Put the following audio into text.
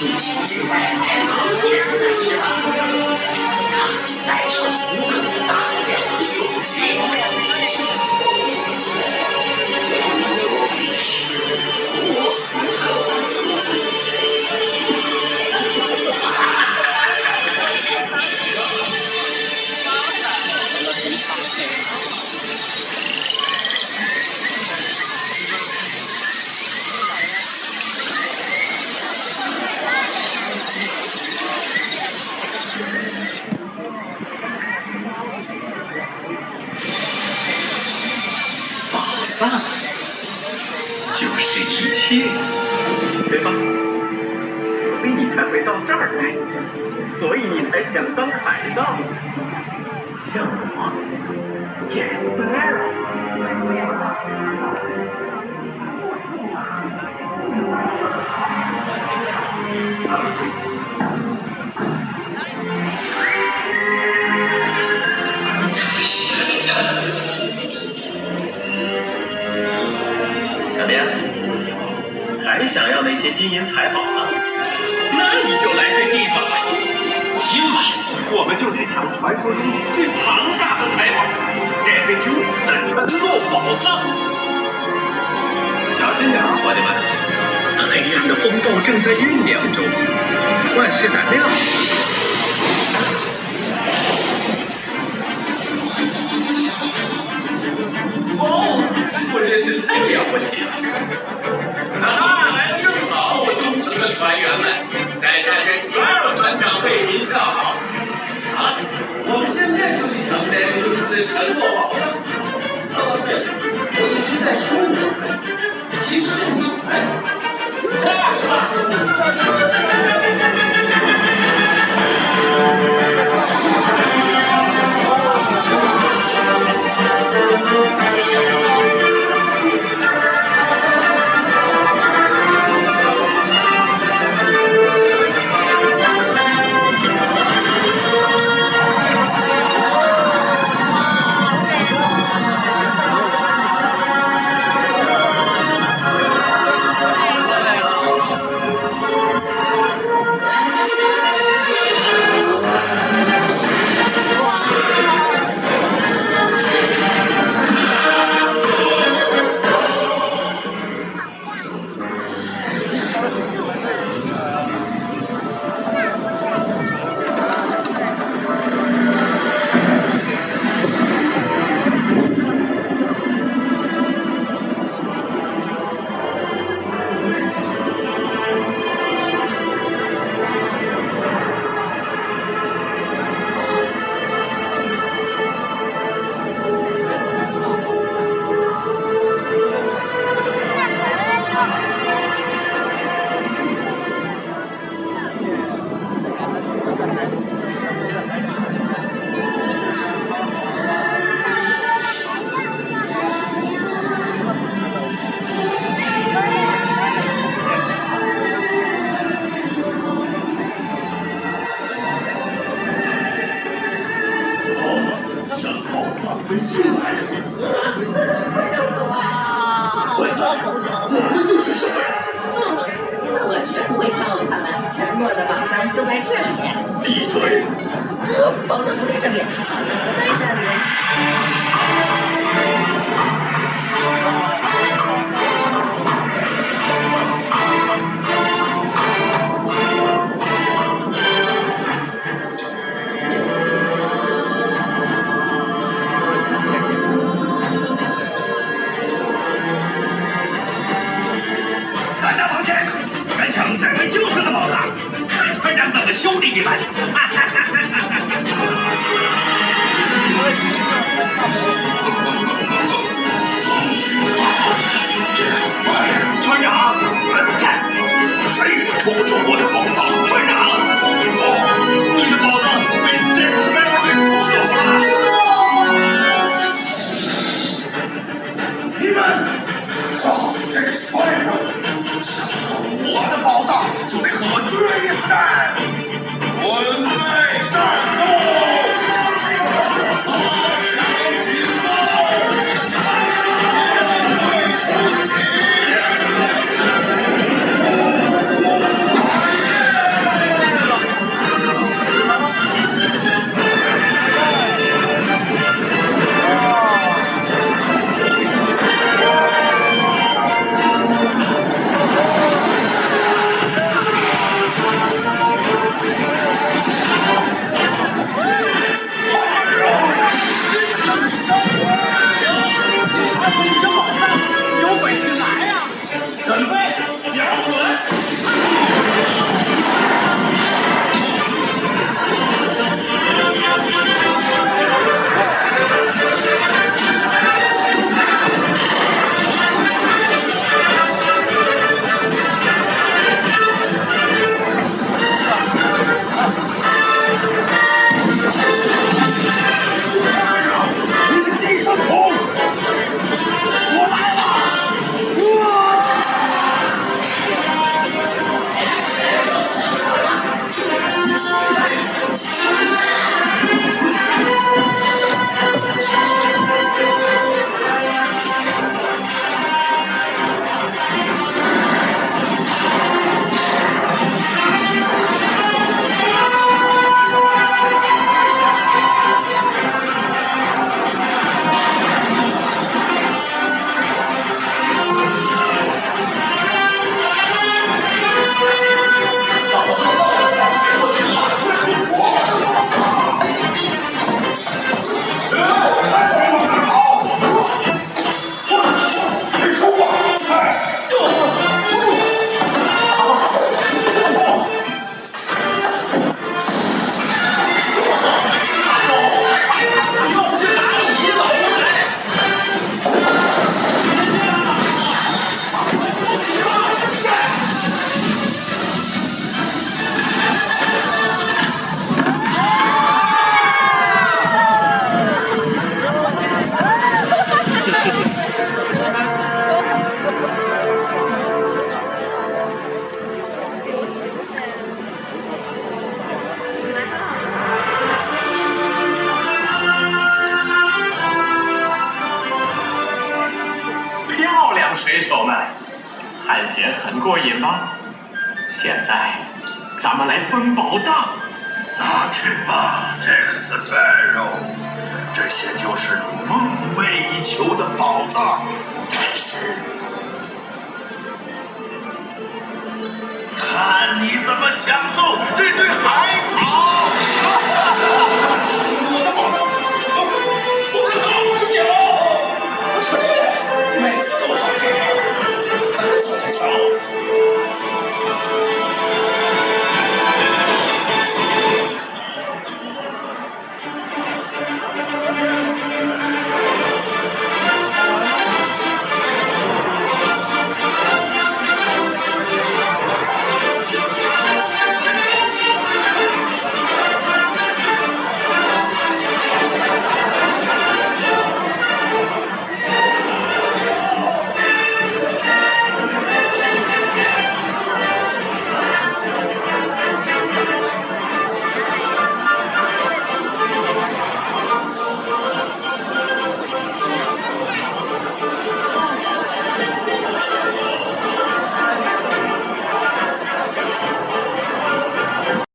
现在现在是吧？他就带上足够的胆量和勇气，去走过去，赢得我比试，活死狗子。宝藏就是一切，对吧？所以你才会到这儿来，所以你才想当海盗，像我 ，Jack Sparrow。怎么样？还想要那些金银财宝呢？那你就来对地方了。今晚我们就去抢传说中最庞大的财宝——盖瑞·琼斯的沉落宝藏。小心点，伙计们！黑暗的风暴正在酝酿中，万事胆量。哦，我真是太了不起了！来得正好，我忠诚的船员们，在下这Sparrow船长为您效劳。好了，我们现在就去抢盖瑞·琼斯沉落宝藏。对，我一直在说我们，其实是你们。下去吧。我的宝藏就得和我决一死战！准备洋水手们，探险很过瘾吧？现在，咱们来分宝藏。拿去吧，杰克斯·白肉，这些就是你梦寐以求的宝藏。但是，看你怎么享受这堆海草！我的宝藏，我的大梦想！我去，每次都上这招，咱走着瞧。